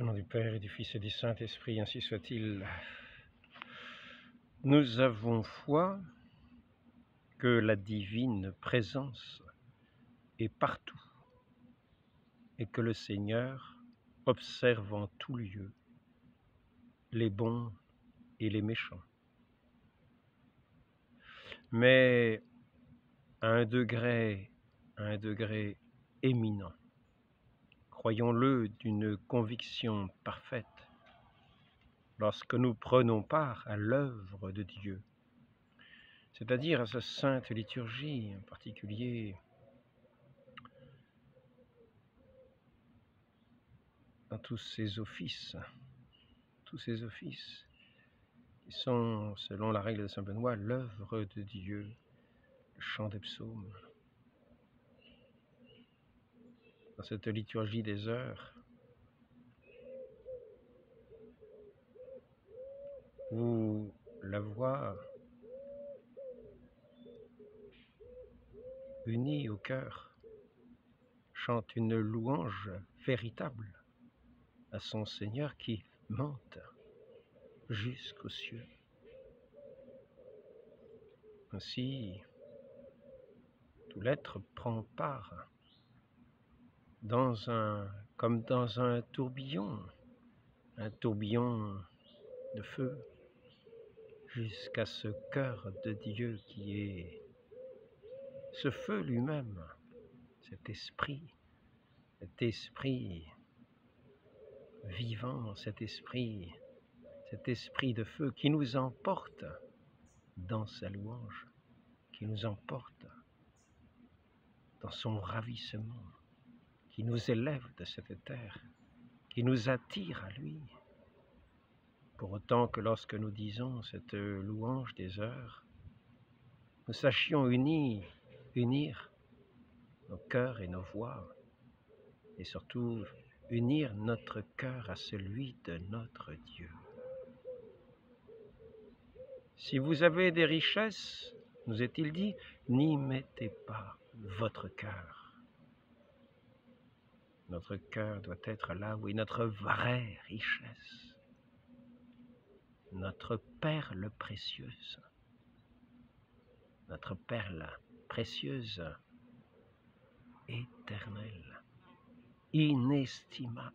Au nom du Père et du Fils et du Saint-Esprit, ainsi soit-il. Nous avons foi que la divine présence est partout et que le Seigneur observe en tout lieu les bons et les méchants. Mais à un degré éminent, croyons-le d'une conviction parfaite, lorsque nous prenons part à l'œuvre de Dieu, c'est-à-dire à sa sainte liturgie, en particulier dans tous ces offices qui sont, selon la règle de saint Benoît, l'œuvre de Dieu, le chant des psaumes. Dans cette liturgie des heures, où la voix unie au cœur chante une louange véritable à son Seigneur qui monte jusqu'aux cieux. Ainsi, tout l'être prend part comme dans un tourbillon de feu, jusqu'à ce cœur de Dieu qui est ce feu lui-même, cet esprit vivant, cet esprit de feu qui nous emporte dans sa louange, qui nous emporte dans son ravissement, qui nous élève de cette terre, qui nous attire à lui. Pour autant que lorsque nous disons cette louange des heures, nous sachions unir nos cœurs et nos voix, et surtout unir notre cœur à celui de notre Dieu. Si vous avez des richesses, nous est-il dit, n'y mettez pas votre cœur. Notre cœur doit être là où est notre vraie richesse, notre perle précieuse, éternelle, inestimable,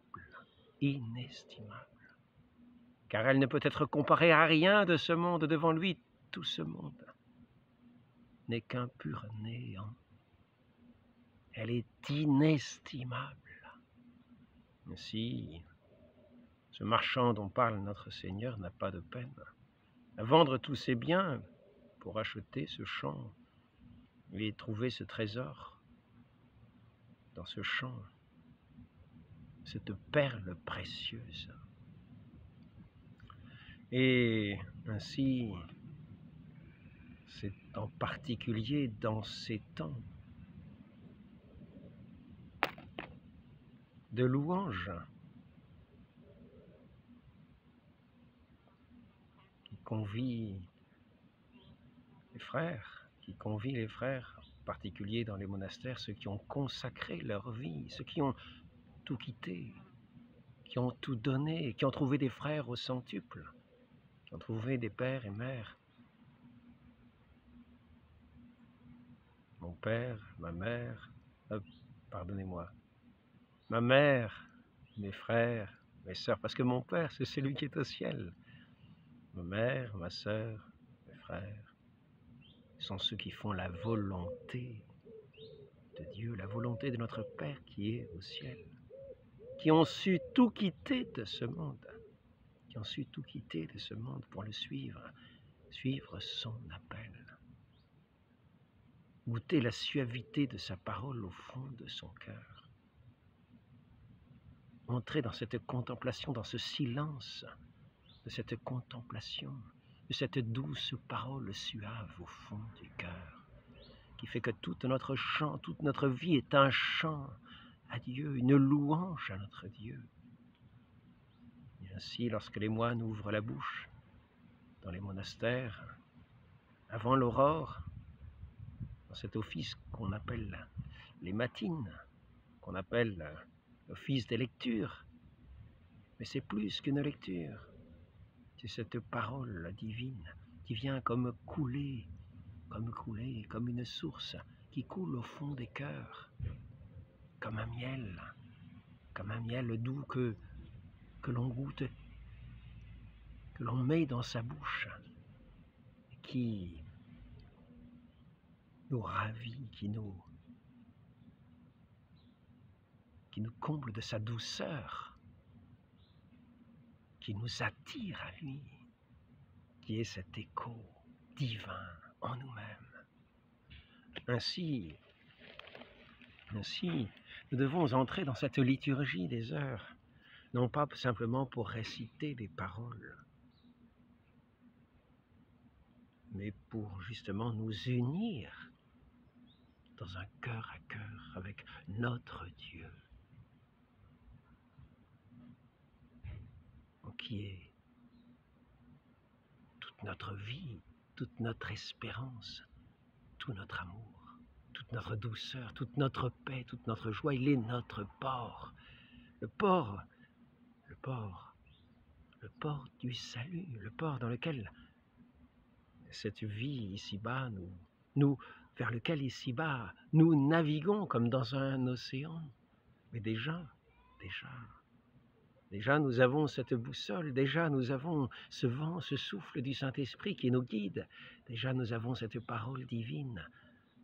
car elle ne peut être comparée à rien de ce monde. Devant lui, tout ce monde n'est qu'un pur néant. Elle est inestimable. Ainsi, ce marchand dont parle notre Seigneur n'a pas de peine à vendre tous ses biens pour acheter ce champ et trouver ce trésor dans ce champ, cette perle précieuse. Et ainsi, c'est en particulier dans ces temps de louange qui convie les frères, en particulier dans les monastères, ceux qui ont consacré leur vie, ceux qui ont tout quitté, qui ont tout donné, qui ont trouvé des frères au centuple, qui ont trouvé des pères et mères. Mon père, ma mère, ma mère, mes frères, mes sœurs, parce que mon père, c'est celui qui est au ciel. Ma mère, ma sœur, mes frères, sont ceux qui font la volonté de Dieu, la volonté de notre Père qui est au ciel, qui ont su tout quitter de ce monde, pour le suivre son appel, goûter la suavité de sa parole au fond de son cœur, entrer dans cette contemplation, dans ce silence de cette contemplation, de cette douce parole suave au fond du cœur, qui fait que toute notre vie est un chant à Dieu, une louange à notre Dieu. Et ainsi, lorsque les moines ouvrent la bouche dans les monastères, avant l'aurore, dans cet office qu'on appelle les matines, qu'on appelle l'office des lectures, Mais c'est plus qu'une lecture. C'est cette parole divine qui vient comme une source qui coule au fond des cœurs, comme un miel doux que l'on goûte, que l'on met dans sa bouche, qui nous ravit, qui nous comble de sa douceur, qui nous attire à lui, qui est cet écho divin en nous-mêmes. Ainsi, nous devons entrer dans cette liturgie des heures, non pas simplement pour réciter des paroles, mais pour justement nous unir dans un cœur à cœur avec notre Dieu, qui est toute notre vie, toute notre espérance, tout notre amour, toute notre douceur, toute notre paix, toute notre joie. Il est notre port, le port du salut, le port dans lequel cette vie ici-bas, vers lequel ici-bas, nous naviguons comme dans un océan. Mais déjà, nous avons cette boussole, déjà nous avons ce vent, ce souffle du Saint-Esprit qui nous guide. Déjà nous avons cette parole divine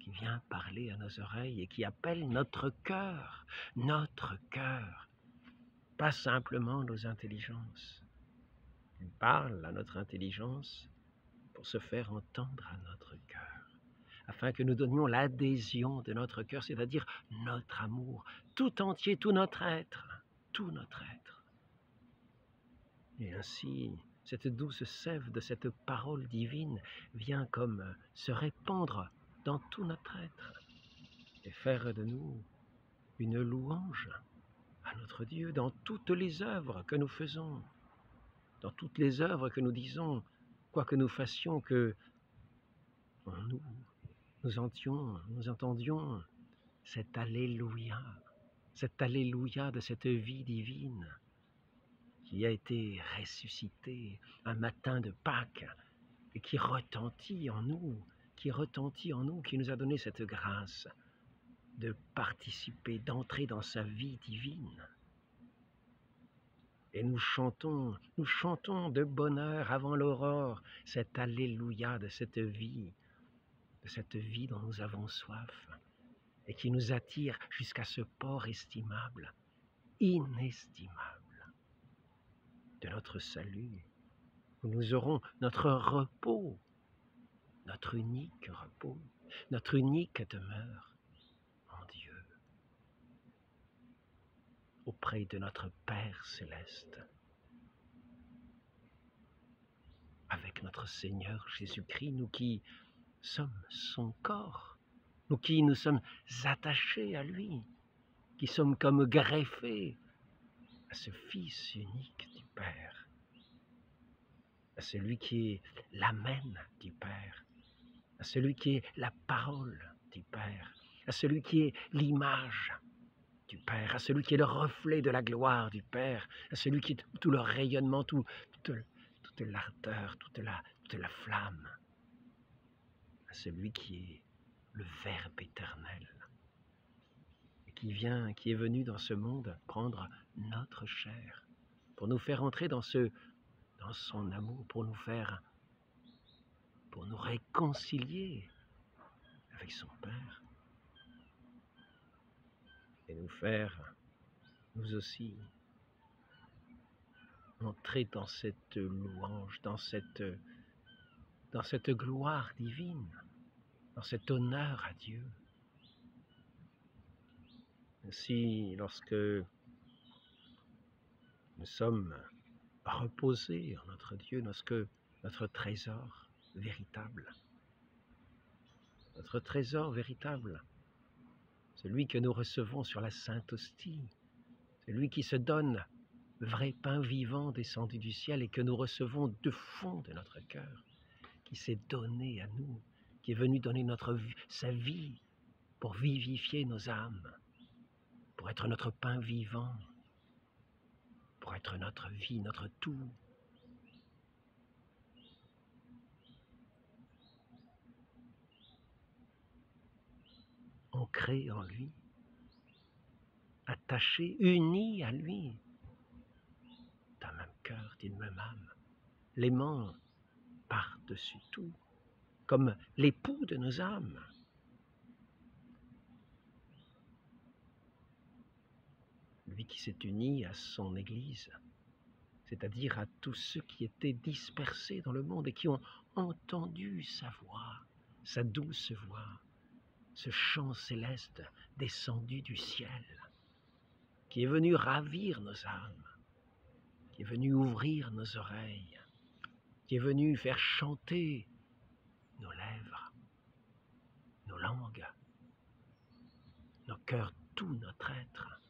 qui vient parler à nos oreilles et qui appelle notre cœur, pas simplement nos intelligences. Il parle à notre intelligence pour se faire entendre à notre cœur, afin que nous donnions l'adhésion de notre cœur, c'est-à-dire notre amour, tout entier, tout notre être. Et ainsi, cette douce sève de cette parole divine vient comme se répandre dans tout notre être et faire de nous une louange à notre Dieu dans toutes les œuvres que nous faisons, dans toutes les œuvres que nous disons, quoi que nous fassions, que nous entendions cet Alléluia de cette vie divine qui a été ressuscité un matin de Pâques et qui retentit en nous, qui nous a donné cette grâce de participer, d'entrer dans sa vie divine. Et nous chantons de bonheur avant l'aurore cet Alléluia de cette vie dont nous avons soif et qui nous attire jusqu'à ce port estimable, inestimable de notre salut, où nous aurons notre repos, notre unique repos, notre unique demeure en Dieu, auprès de notre Père céleste, avec notre Seigneur Jésus-Christ, nous qui sommes son corps, nous qui nous sommes attachés à lui, qui sommes comme greffés à ce Fils unique du Père, à celui qui est l'amen du Père, à celui qui est la parole du Père, à celui qui est l'image du Père, à celui qui est le reflet de la gloire du Père, à celui qui est tout le rayonnement, toute l'ardeur, toute la flamme, à celui qui est le Verbe éternel, qui est venu dans ce monde prendre notre chair, pour nous faire entrer dans son amour, pour nous réconcilier avec son Père, et nous faire, nous aussi, entrer dans cette louange, dans cette gloire divine, dans cet honneur à Dieu. Ainsi, lorsque nous sommes reposés en notre Dieu, lorsque notre trésor véritable, celui que nous recevons sur la Sainte Hostie, celui qui se donne vrai pain vivant descendu du ciel et que nous recevons de fond de notre cœur, qui s'est donné à nous, qui est venu donner sa vie pour vivifier nos âmes, pour être notre pain vivant. pour être notre vie, notre tout. Ancré en lui, attaché, uni à lui, d'un même cœur, d'une même âme, l'aimant par-dessus tout, comme l'époux de nos âmes. Lui qui s'est uni à son Église, c'est-à-dire à tous ceux qui étaient dispersés dans le monde et qui ont entendu sa voix, sa douce voix, ce chant céleste descendu du ciel, qui est venu ravir nos âmes, qui est venu ouvrir nos oreilles, qui est venu faire chanter nos lèvres, nos langues, nos cœurs, tout notre être,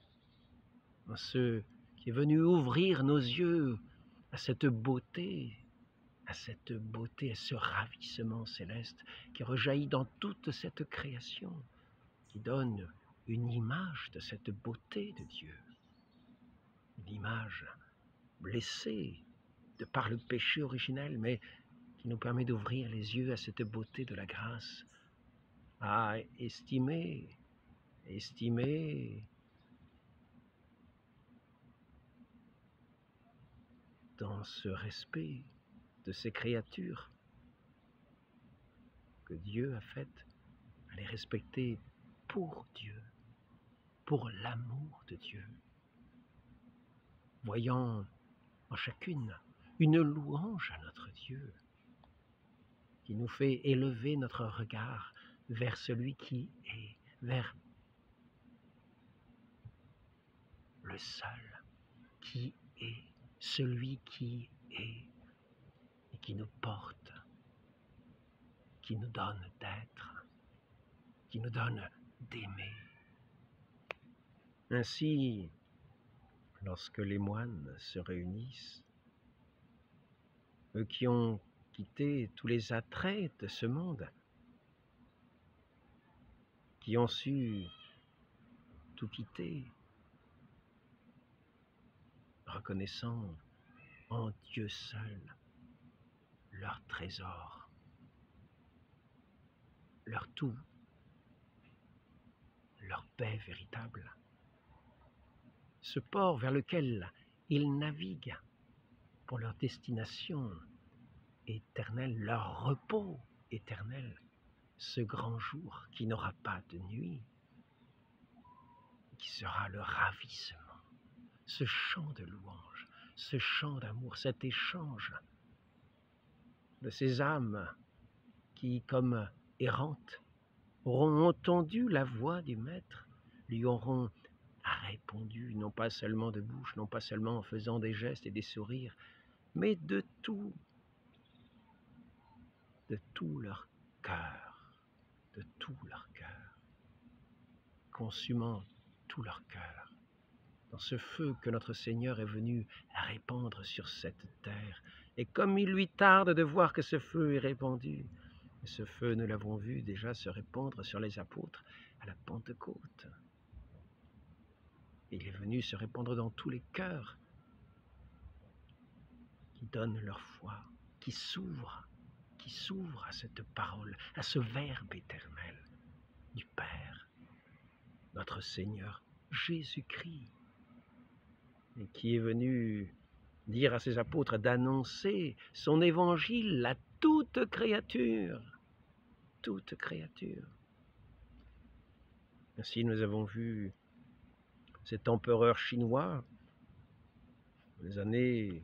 en ce qui est venu ouvrir nos yeux à cette beauté, à ce ravissement céleste qui rejaillit dans toute cette création, qui donne une image de cette beauté de Dieu, une image blessée de par le péché originel, mais qui nous permet d'ouvrir les yeux à cette beauté de la grâce, à estimer dans ce respect de ces créatures que Dieu a faites, à les respecter pour Dieu, pour l'amour de Dieu, voyant en chacune une louange à notre Dieu, qui nous fait élever notre regard vers celui qui est, vers le seul qui est, celui qui est, et qui nous porte, qui nous donne d'être, qui nous donne d'aimer. Ainsi, lorsque les moines se réunissent, eux qui ont quitté tous les attraits de ce monde, qui ont su tout quitter, reconnaissant en Dieu seul leur trésor, leur tout, leur paix véritable, ce port vers lequel ils naviguent pour leur destination éternelle, leur repos éternel, ce grand jour qui n'aura pas de nuit, qui sera le ravissement, ce chant de louange, ce chant d'amour, cet échange de ces âmes qui, comme errantes, auront entendu la voix du Maître, lui auront répondu, non pas seulement de bouche, non pas seulement en faisant des gestes et des sourires, mais de tout leur cœur, de tout leur cœur, consumant tout leur cœur, dans ce feu que notre Seigneur est venu répandre sur cette terre. Et comme il lui tarde de voir que ce feu est répandu, et ce feu, nous l'avons vu déjà se répandre sur les apôtres à la Pentecôte. Il est venu se répandre dans tous les cœurs qui donnent leur foi, qui s'ouvrent à cette parole, à ce Verbe éternel du Père, notre Seigneur Jésus-Christ, et qui est venu dire à ses apôtres d'annoncer son évangile à toute créature. Toute créature. Ainsi, nous avons vu cet empereur chinois, les années,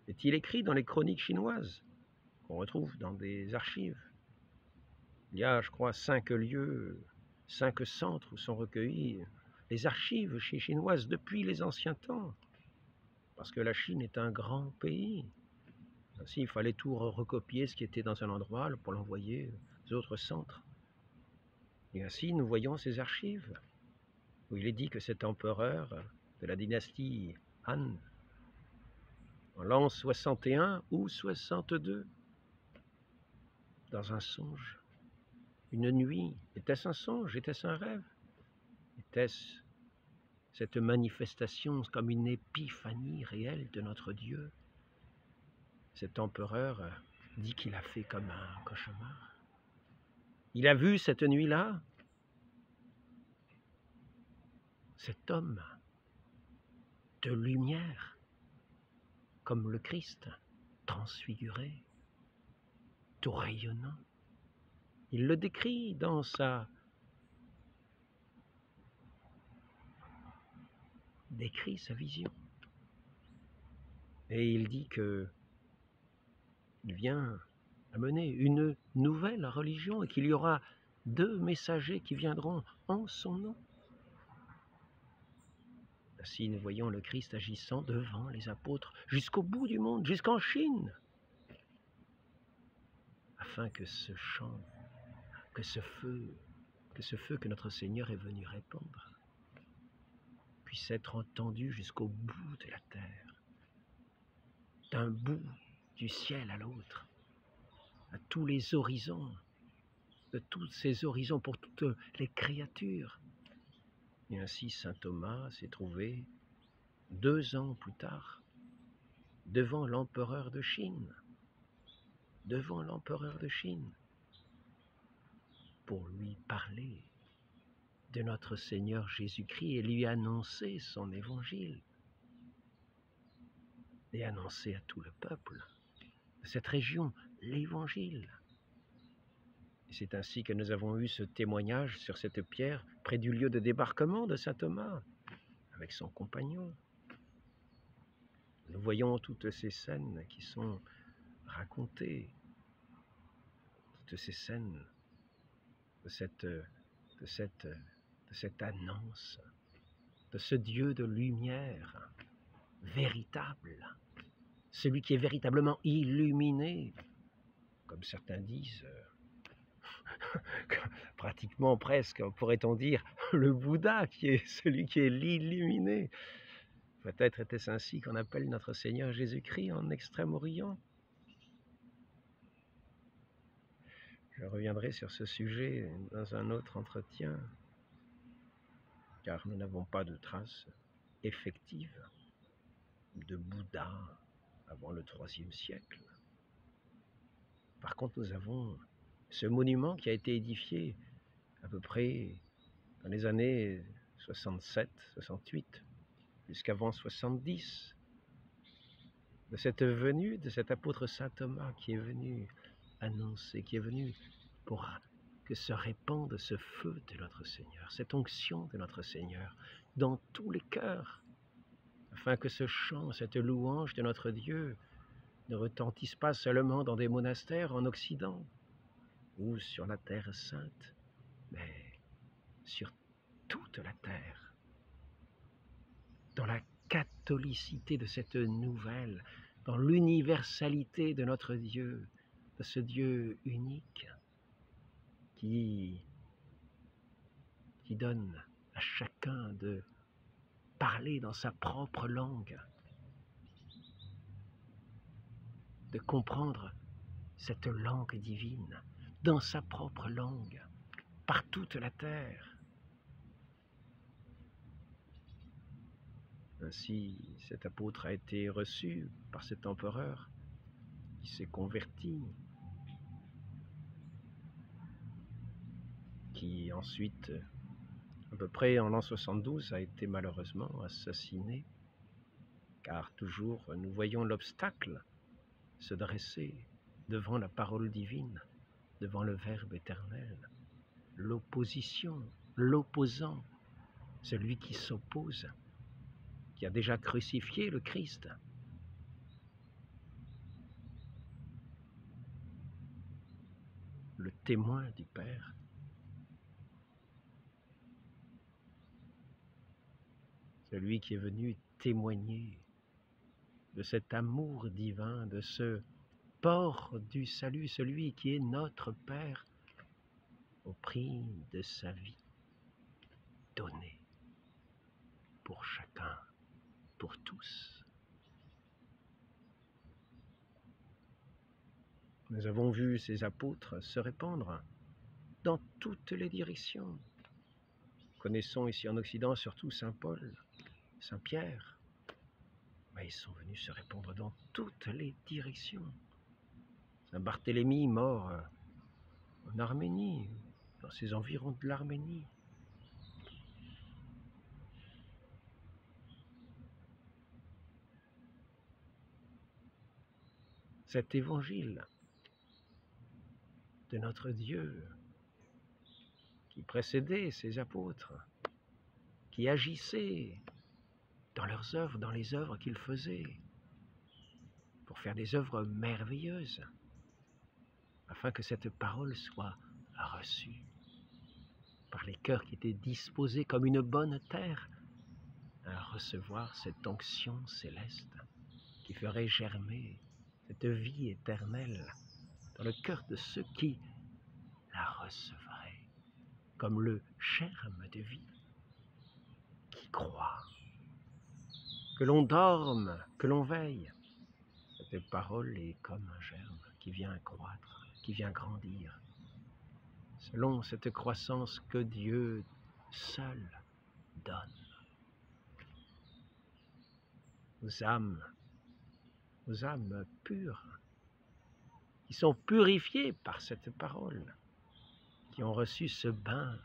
est-il écrit dans les chroniques chinoises, qu'on retrouve dans des archives. Il y a, je crois, 5 lieux, 5 centres où sont recueillis les archives chinoises depuis les anciens temps, parce que la Chine est un grand pays. Ainsi, il fallait tout recopier ce qui était dans un endroit pour l'envoyer aux autres centres. Et ainsi, nous voyons ces archives, où il est dit que cet empereur de la dynastie Han, en l'an 61 ou 62, dans un songe, une nuit, était-ce un songe, était-ce un rêve? Était-ce cette manifestation comme une épiphanie réelle de notre Dieu. Cet empereur dit qu'il a fait comme un cauchemar. Il a vu cette nuit-là cet homme de lumière, comme le Christ, transfiguré, tout rayonnant. Il le décrit dans sa vision. Et il dit que il vient amener une nouvelle religion et qu'il y aura 2 messagers qui viendront en son nom. Ainsi, nous voyons le Christ agissant devant les apôtres jusqu'au bout du monde, jusqu'en Chine, afin que ce chant, que ce feu que notre Seigneur est venu répandre, puisse être entendu jusqu'au bout de la terre, d'un bout du ciel à l'autre, à tous les horizons, de tous ces horizons pour toutes les créatures. Et ainsi saint Thomas s'est trouvé 2 ans plus tard devant l'empereur de Chine, pour lui parler de notre Seigneur Jésus-Christ et lui annoncer son évangile, et annoncer à tout le peuple de cette région l'évangile. Et c'est ainsi que nous avons eu ce témoignage sur cette pierre près du lieu de débarquement de saint Thomas, avec son compagnon. Nous voyons toutes ces scènes qui sont racontées, toutes ces scènes de cette annonce, de ce Dieu de lumière véritable, celui qui est véritablement illuminé, comme certains disent, pratiquement presque, pourrait-on dire, le Bouddha qui est celui qui est l'illuminé. Peut-être était-ce ainsi qu'on appelle notre Seigneur Jésus-Christ en Extrême-Orient. Je reviendrai sur ce sujet dans un autre entretien, car nous n'avons pas de traces effectives de Bouddha avant le IIIe siècle. Par contre, nous avons ce monument qui a été édifié à peu près dans les années 67, 68, jusqu'avant 70, de cette venue de cet apôtre saint Thomas qui est venu annoncer, qui est venu pour que se répande ce feu de notre Seigneur, cette onction de notre Seigneur dans tous les cœurs, afin que ce chant, cette louange de notre Dieu ne retentisse pas seulement dans des monastères en Occident ou sur la terre sainte, mais sur toute la terre, dans la catholicité de cette nouvelle, dans l'universalité de notre Dieu, de ce Dieu unique qui donne à chacun de parler dans sa propre langue, de comprendre cette langue divine dans sa propre langue, par toute la terre. Ainsi, cet apôtre a été reçu par cet empereur qui s'est converti, qui ensuite, à peu près en l'an 72, a été malheureusement assassiné, car toujours nous voyons l'obstacle se dresser devant la parole divine, devant le Verbe éternel, l'opposition, l'opposant, celui qui s'oppose, qui a déjà crucifié le Christ. Le témoin du Père. Celui qui est venu témoigner de cet amour divin, de ce port du salut, celui qui est notre Père, au prix de sa vie donnée pour chacun, pour tous. Nous avons vu ces apôtres se répandre dans toutes les directions. Connaissons ici en Occident surtout saint Paul, Saint Pierre, mais ils sont venus se répandre dans toutes les directions. Saint Barthélemy, mort en Arménie, dans ces environs de l'Arménie. Cet évangile de notre Dieu qui précédait ces apôtres, qui agissait dans leurs œuvres, dans les œuvres qu'ils faisaient, pour faire des œuvres merveilleuses, afin que cette parole soit reçue par les cœurs qui étaient disposés comme une bonne terre à recevoir cette onction céleste qui ferait germer cette vie éternelle dans le cœur de ceux qui la recevraient comme le germe de vie, qui croient. Que l'on dorme, que l'on veille, cette parole est comme un germe qui vient croître, qui vient grandir, selon cette croissance que Dieu seul donne. Aux âmes pures, qui sont purifiées par cette parole, qui ont reçu ce bain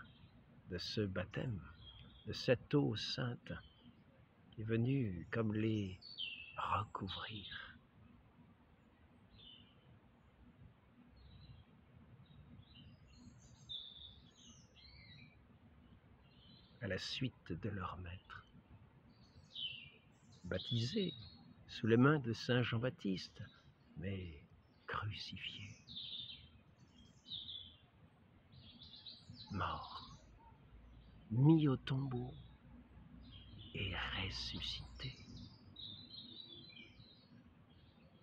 de ce baptême, de cette eau sainte, qui est venue comme les recouvrir. À la suite de leur maître, baptisés sous les mains de Saint Jean-Baptiste, mais crucifié, mort, mis au tombeau et ressuscité.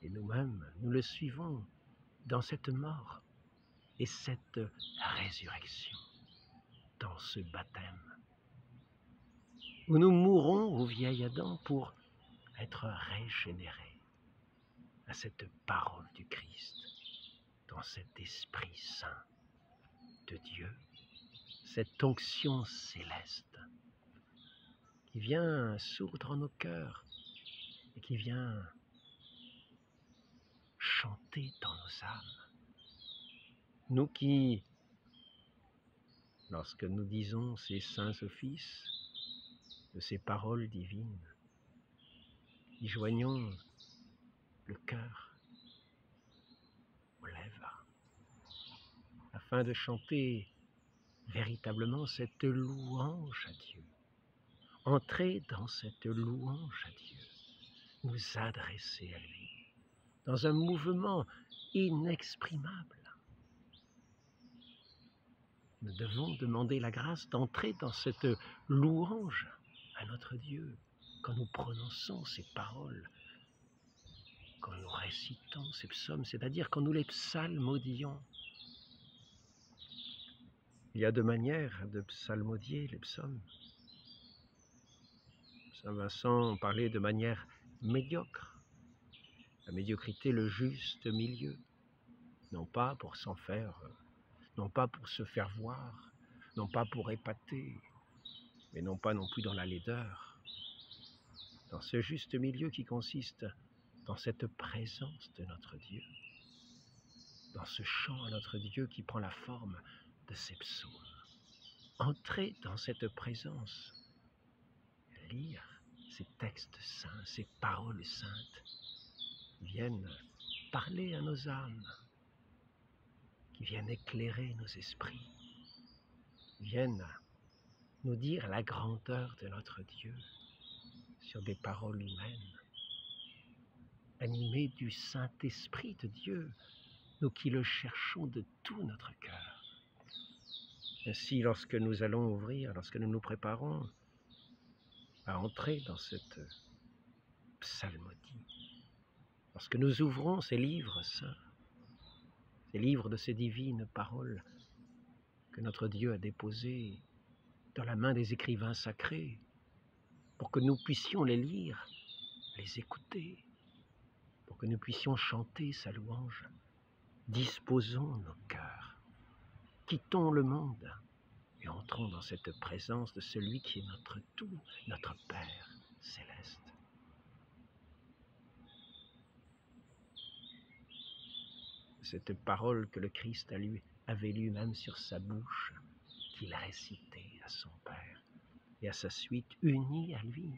Et nous-mêmes, nous le suivons dans cette mort et cette résurrection, dans ce baptême, où nous mourrons au vieil Adam pour être régénérés à cette parole du Christ, dans cet Esprit Saint de Dieu, cette onction céleste qui vient sourdre nos cœurs et qui vient chanter dans nos âmes. Nous qui, lorsque nous disons ces saints offices de ces paroles divines, y joignons le cœur aux lèvres, afin de chanter véritablement cette louange à Dieu. Entrer dans cette louange à Dieu, nous adresser à lui, dans un mouvement inexprimable. Nous devons demander la grâce d'entrer dans cette louange à notre Dieu, quand nous prononçons ces paroles, quand nous récitons ces psaumes, c'est-à-dire quand nous les psalmodions. Il y a deux manières de psalmodier les psaumes. Saint Vincent parlait de manière médiocre, la médiocrité, le juste milieu, non pas pour s'en faire, non pas pour se faire voir, non pas pour épater, mais non pas non plus dans la laideur, dans ce juste milieu qui consiste dans cette présence de notre Dieu, dans ce chant à notre Dieu qui prend la forme de ces psaumes. Entrer dans cette présence, lire ces textes saints, ces paroles saintes, qui viennent parler à nos âmes, qui viennent éclairer nos esprits, viennent nous dire la grandeur de notre Dieu sur des paroles humaines, animées du Saint-Esprit de Dieu, nous qui le cherchons de tout notre cœur. Ainsi, lorsque nous allons ouvrir, lorsque nous nous préparons à entrer dans cette psalmodie, lorsque nous ouvrons ces livres saints, ces livres de ces divines paroles que notre Dieu a déposées dans la main des écrivains sacrés, pour que nous puissions les lire, les écouter, pour que nous puissions chanter sa louange, disposons nos cœurs, quittons le monde et entrons dans cette présence de celui qui est notre tout, notre Père cette parole que le Christ avait lui-même sur sa bouche, qu'il récitait à son Père et à sa suite, unis à lui,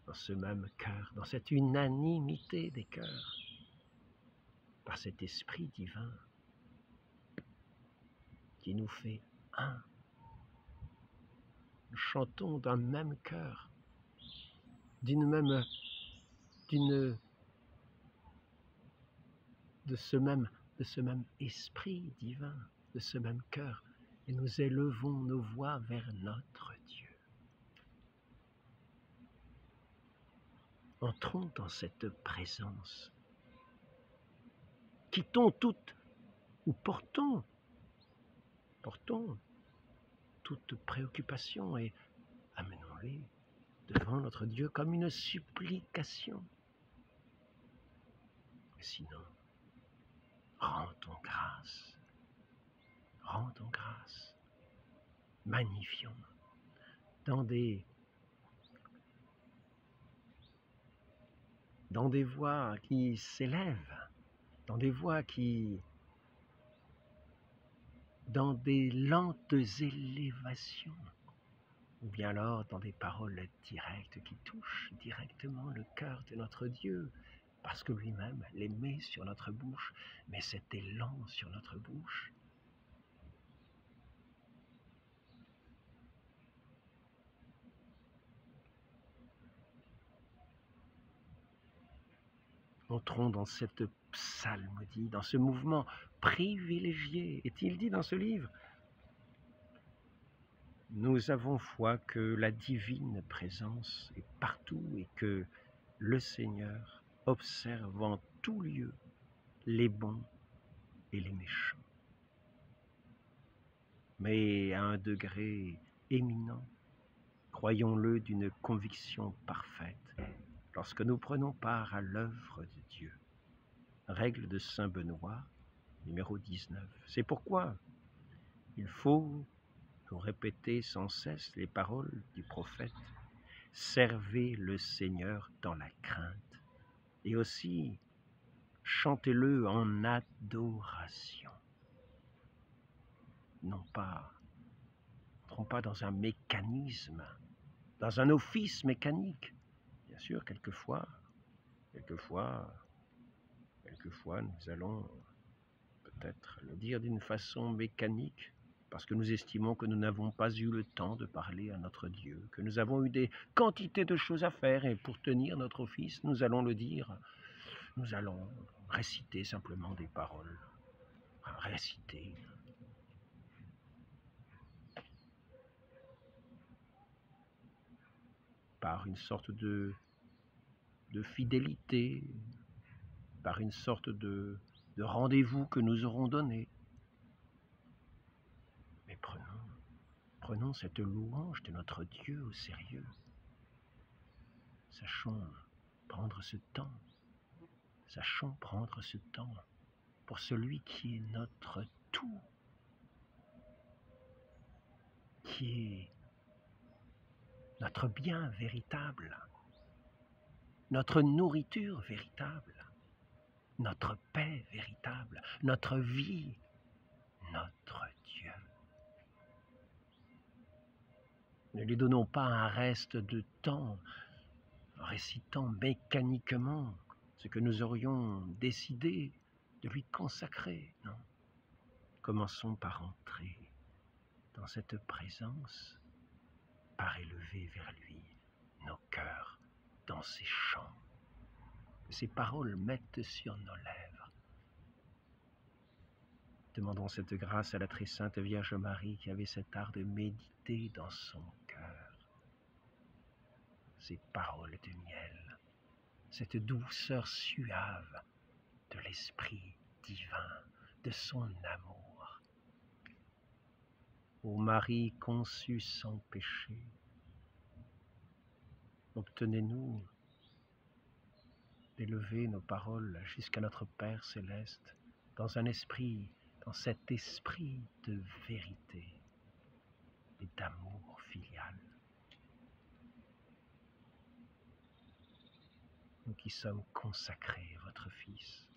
dans ce même cœur, dans cette unanimité des cœurs, par cet Esprit divin qui nous fait un. Nous chantons d'un même cœur, de ce même esprit divin, de ce même cœur, et nous élevons nos voix vers notre Dieu. Entrons dans cette présence. Quittons toutes, ou portons toute préoccupation et amenons-les devant notre Dieu comme une supplication. Sinon, rendons grâce, magnifions dans des voix qui s'élèvent, dans des lentes élévations, ou bien alors dans des paroles directes qui touchent directement le cœur de notre Dieu, parce que lui-même les met sur notre bouche, mais cet élan sur notre bouche. Entrons dans cette psalmodie, dans ce mouvement privilégié. Est-il dit dans ce livre? Nous avons foi que la divine présence est partout et que le Seigneur observe en tout lieu les bons et les méchants. Mais à un degré éminent, croyons-le d'une conviction parfaite, lorsque nous prenons part à l'œuvre de Dieu. Règle de Saint Benoît, numéro 19. C'est pourquoi il faut nous répéter sans cesse les paroles du prophète. Servez le Seigneur dans la crainte et aussi chantez-le en adoration. Non pas dans un mécanisme, dans un office mécanique. Bien sûr, quelquefois, nous allons peut-être le dire d'une façon mécanique, parce que nous estimons que nous n'avons pas eu le temps de parler à notre Dieu, que nous avons eu des quantités de choses à faire, et pour tenir notre office, nous allons le dire, nous allons réciter simplement des paroles, réciter. Par une sorte de fidélité, par une sorte de rendez-vous que nous aurons donné. Mais prenons cette louange de notre Dieu au sérieux. Sachons prendre ce temps pour celui qui est notre tout, qui est notre bien véritable, notre nourriture véritable, notre paix véritable, notre vie, notre Dieu. Ne lui donnons pas un reste de temps récitant mécaniquement ce que nous aurions décidé de lui consacrer, non. Commençons par entrer dans cette présence, par élever vers lui nos cœurs dans ses chants, que ses paroles mettent sur nos lèvres. Demandons cette grâce à la très sainte Vierge Marie qui avait cet art de méditer dans son cœur ces paroles de miel, cette douceur suave de l'Esprit divin, de son amour. Ô Marie conçue sans péché, obtenez-nous d'élever nos paroles jusqu'à notre Père céleste dans cet esprit de vérité et d'amour filial. Nous qui sommes consacrés à votre Fils,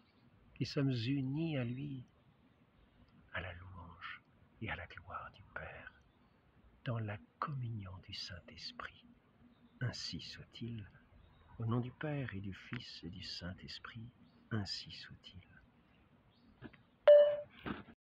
et sommes unis à lui, à la louange et à la gloire du Père, dans la communion du Saint-Esprit. Ainsi soit-il, au nom du Père et du Fils et du Saint-Esprit, ainsi soit-il.